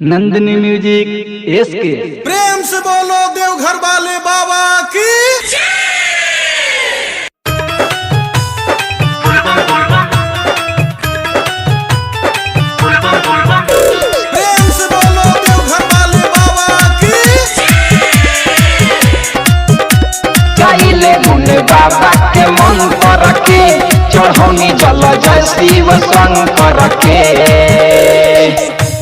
Nandini music SK. प्रेम से बोलो देवघर वाले बाबा की। प्रेम से बोलो देवघर वाले बाबा की। चाहिले मुने बाबा के मन पर के चढ़ौनी जल जय शिव शंकर के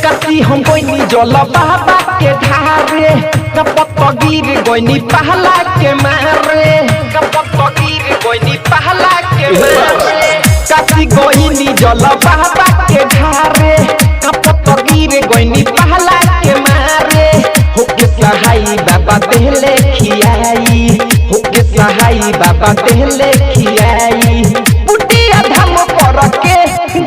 कति हम कोइनी जल बाबा के ढारे कपत गिर गोइनी पहला के मारे कपत गिर गोइनी पहला के मारे कति गोइनी जल बाबा के ढारे कपत गिर गोइनी पहला के मारे होके सहाई बाबा देहले खियाई होके सहाई बाबा देहले खियाई पुटिया धम पर के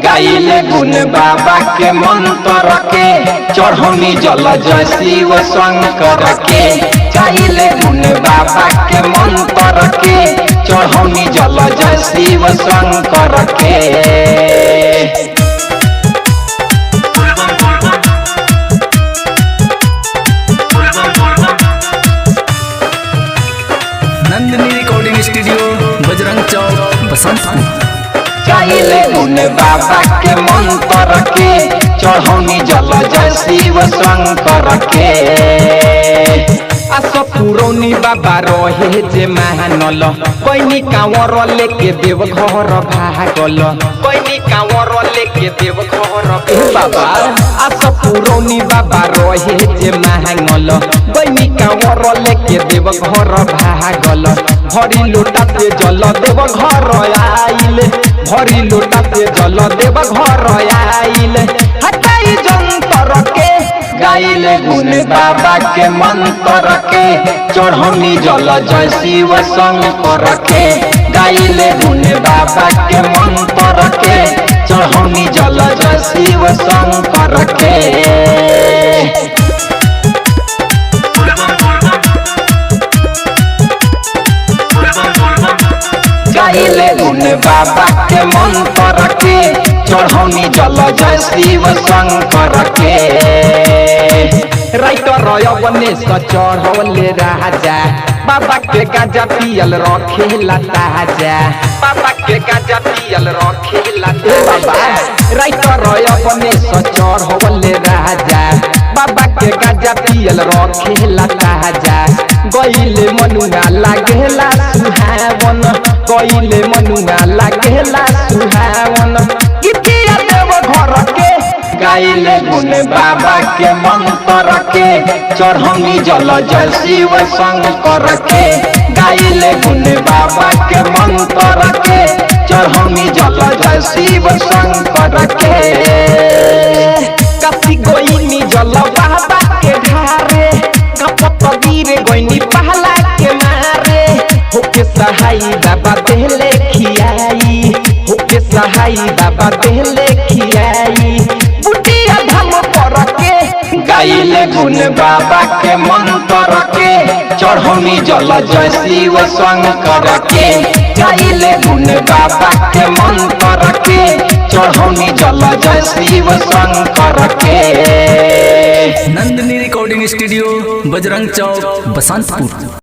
गाइले गुण बाबा के मंत्र के चढ़ौनी जल जय शिव शंकर के गाइले गुण बाबा के मंत्र के चढ़ौनी जल जय शिव शंकर के नंदिनी रिकॉर्डिंग स्टूडियो बजरंग चौक बसंत। चाहिले गुण बाबा के मंत्र के चढ़ौनी जल जय शिव शंकर के आस पुरौनी बाबा रहे जे महानल कोइनी कांवर लेके देव घर भागल कोइनी कांवर लेके देव घर बाबा आस पुरौनी बाबा रहे जे महानल कोइनी कांवर लेके देव घर भागल भरी लोटा से जल देव घर आइल भरी लोटा से जल देव घर आइल हटाई जंतर के गाइले गुण बाबा के मंत्र के चढ़ौनी जल जय शिव शंकर के गाइले गुण बाबा के मंत्र के चढ़ौनी जल जय शिव शंकर के गाइले गुण बाबा के मंत्र के चढ़ौनी जल जय शिव शंकर के राइटर रयवने चढ़ौले राजा बाबा के गाजा पियल रखेला ताजा बाबा के गाजा पियल रखेला बाबा राइटर रयवने चढ़ौले राजा बाबा के गाजा पियल रखेला ताजा गइले मनुआ लागेला सुहावन गइले मनुआ लागेला सुहावन कितिया देव घर के गाइले गुण बाबा के मंत्र के चढ़ौनी जल जय शिव शंकर के गाइले गुण बाबा के मंत्र के चढ़ौनी जल जय शिव शंकर के कति गोइनी जल बाबा के ढारे कपत गिर गोइनी पहला के मारे होके सहाई बाबा देहले खियाई होके सहाई बाबा देहले खियाई बुटिया धम पर के गाइले गुण बाबा के मंत्र के चढ़ौनी जल जय शिव शंकर के गाइले गुण बाबा के मंत्र के चढ़ौनी जल जय शिव शंकर के। Nandini recording studio Bajrang Chowk Basantpur.